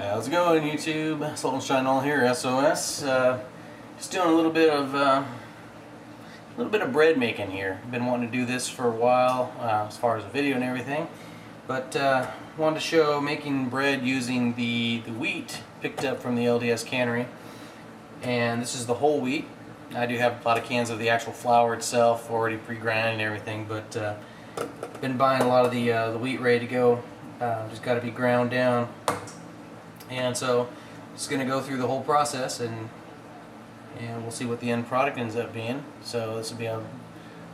How's it going, YouTube? Salt and Shine All here, SOS. Just doing a little bit of bread making here. Been wanting to do this for a while, as far as the video and everything. But wanted to show making bread using the wheat picked up from the LDS Cannery. And this is the whole wheat. I do have a lot of cans of the actual flour itself already pre-grinded and everything, but been buying a lot of the wheat ready to go. Just got to be ground down. And so just going to go through the whole process and we'll see what the end product ends up being. So this will be a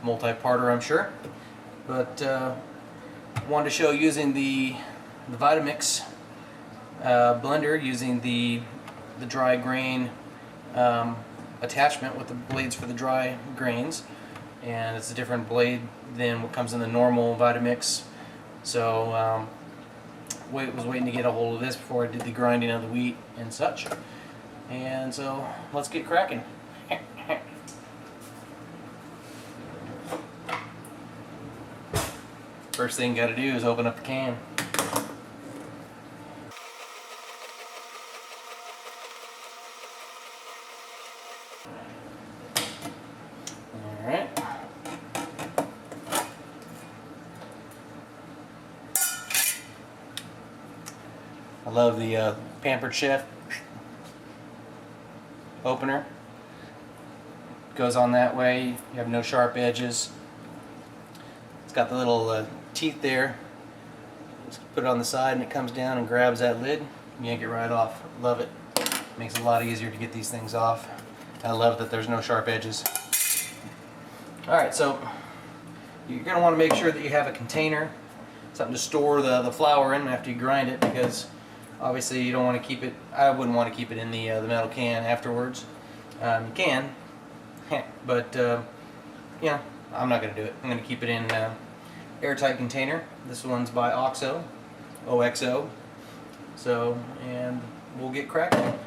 multi-parter, I'm sure. But wanted to show using the Vitamix blender, using the dry grain attachment with the blades for the dry grains. And it's a different blade than what comes in the normal Vitamix. So was waiting to get a hold of this before I did the grinding of the wheat and such. And so let's get cracking. First thing got to do is open up the can. Alright. I love the Pampered Chef opener. Goes on that way, you have no sharp edges. It's got the little teeth there. Just put it on the side and it comes down and grabs that lid. Yank it right off. Love it. Makes it a lot easier to get these things off. I love that there's no sharp edges. Alright, so you're going to want to make sure that you have a container, something to store the flour in after you grind it, because obviously you don't want to keep it, I wouldn't want to keep it in the metal can afterwards. You can, but yeah, I'm not going to do it. I'm going to keep it in airtight container. This one's by OXO, OXO. So, and we'll get cracking.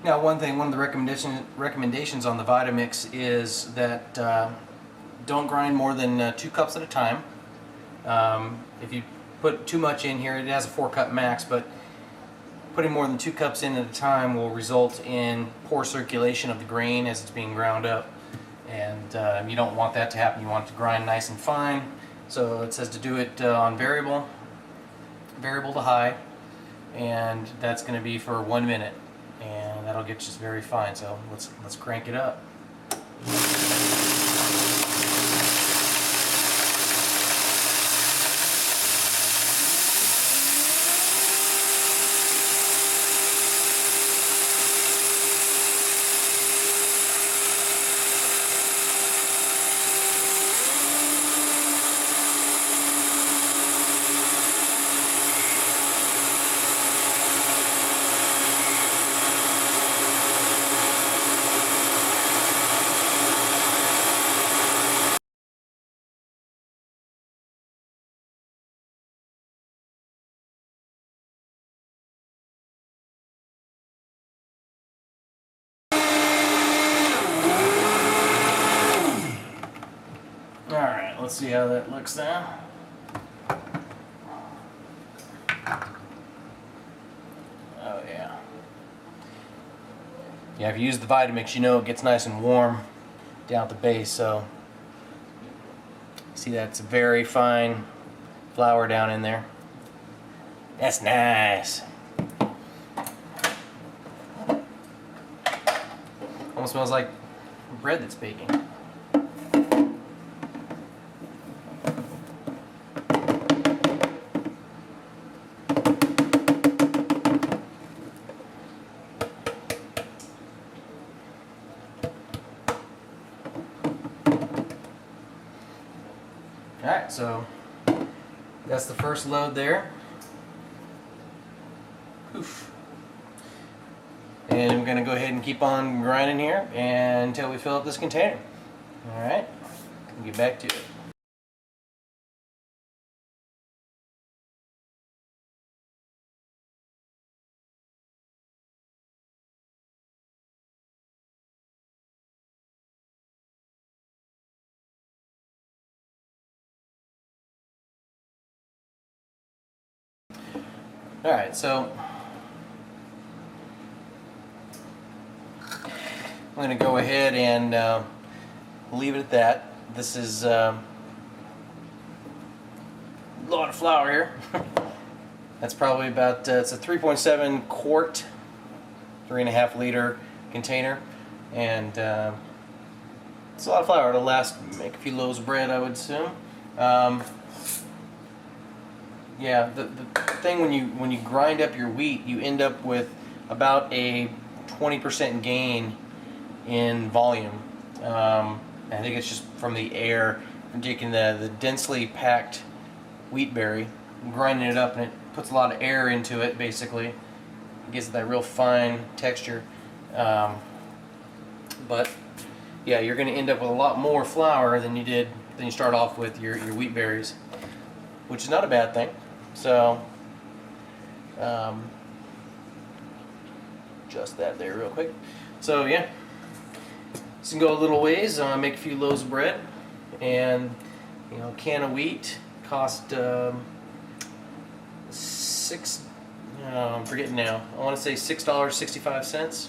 Now, one of the recommendations on the Vitamix is that don't grind more than 2 cups at a time. If you put too much in here, it has a 4-cup max, but putting more than 2 cups in at a time will result in poor circulation of the grain as it's being ground up. And you don't want that to happen. You want it to grind nice and fine. So it says to do it on variable to high, and that's going to be for 1 minute. And that'll get you just very fine. So let's crank it up. Alright, let's see how that looks now. Oh yeah. Yeah, if you use the Vitamix, you know it gets nice and warm down at the base, so see that's very fine flour down in there. That's nice. Almost smells like bread that's baking. Alright, so that's the first load there. Oof. And And I'm going to go ahead and keep on grinding here until we fill up this container. Alright, get back to it. Alright, so I'm going to go ahead and leave it at that. This is a lot of flour here. That's probably about, it's a 3.7 quart, 3.5 liter container, and it's a lot of flour. It'll make a few loaves of bread, I would assume. Yeah, the thing when you grind up your wheat, you end up with about a 20% gain in volume. I think it's just from the air, from taking the densely packed wheat berry, grinding it up, and it puts a lot of air into it. Basically, it gives it that real fine texture. But yeah, you're going to end up with a lot more flour than you start off with your wheat berries, which is not a bad thing. So, just that there real quick. So yeah, this can go a little ways. Make a few loaves of bread, and a can of wheat cost I'm forgetting now. I want to say $6.65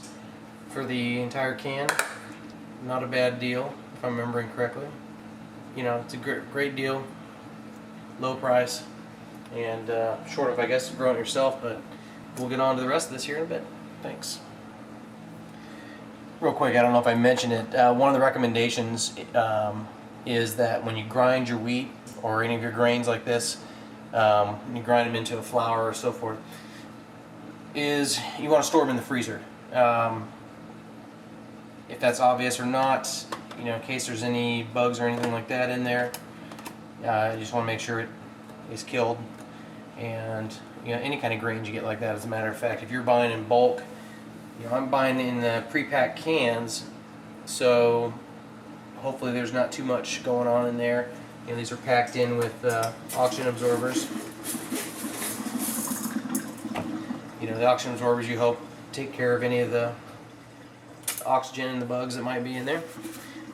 for the entire can. Not a bad deal if I'm remembering correctly. It's a great deal, low price. And short of, I guess, growing it yourself, but we'll get on to the rest of this here in a bit. Thanks. Real quick, I don't know if I mentioned it, one of the recommendations is that when you grind your wheat or any of your grains like this, you grind them into a flour or so forth, is you want to store them in the freezer. If that's obvious or not, in case there's any bugs or anything like that in there, you just want to make sure it is killed. And any kind of grains you get like that, as a matter of fact, if you're buying in bulk, I'm buying in the pre-packed cans, so hopefully there's not too much going on in there. These are packed in with oxygen absorbers. The oxygen absorbers, you hope take care of any of the oxygen and the bugs that might be in there.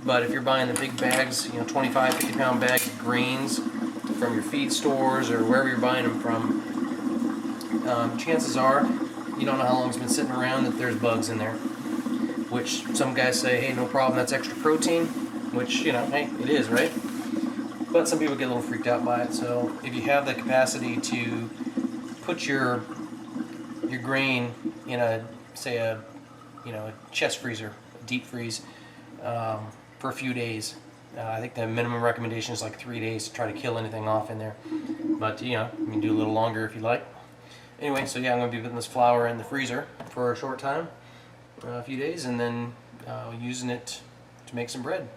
But if you're buying the big bags, 25, 50 pound bags of grains from your feed stores or wherever you're buying them from, chances are you don't know how long it's been sitting around that there's bugs in there. Which some guys say, hey, no problem, that's extra protein, which, hey, it is, right? But some people get a little freaked out by it. So if you have the capacity to put your grain in a chest freezer, a deep freeze, for a few days. I think the minimum recommendation is like 3 days to try to kill anything off in there. But you can do a little longer if you like. Anyway, so yeah, I'm going to be putting this flour in the freezer for a short time, a few days, and then using it to make some bread.